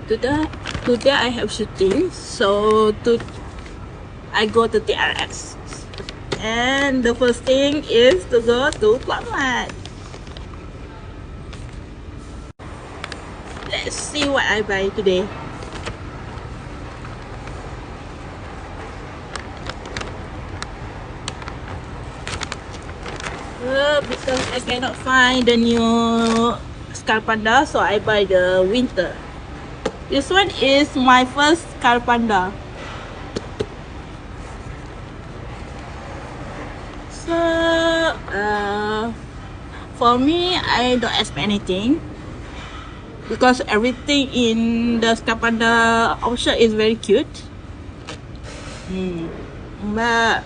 Today I have shooting, so I go to TRX, and the first thing is to go to Plamat. Let's see what I buy today. Because I cannot find the new Skullpanda, so I buy the winter. This one is my first Skullpanda. So for me, I don't expect anything because everything in the Skullpanda option is very cute. But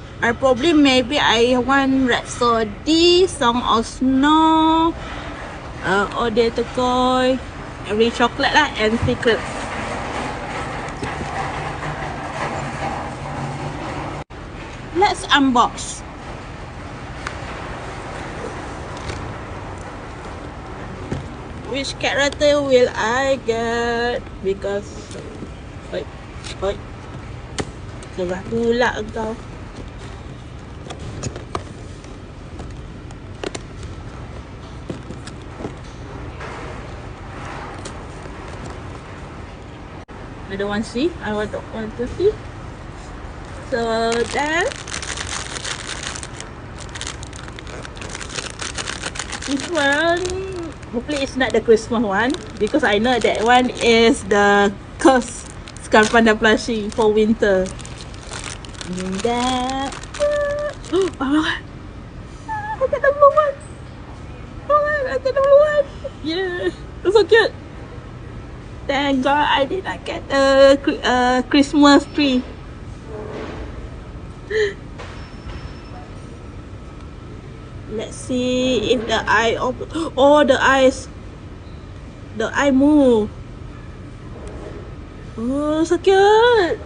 maybe I want Rhapsody, Song of Snow, Ode to Koi, every chocolate lah, and secret. Let's unbox. Which character will I get? Because Gerah pula kau. I don't want to see. I want to see. So then this one, hopefully it's not the Christmas one, because I know that one is the Curse Skullpanda plushie for winter. And then oh my god, I got the blue one. Oh my god, I got the blue one. Yeah, it's so cute. Thank God I did not get a Christmas tree. Let's see if the eye open. Oh, the eye move. Oh, so cute.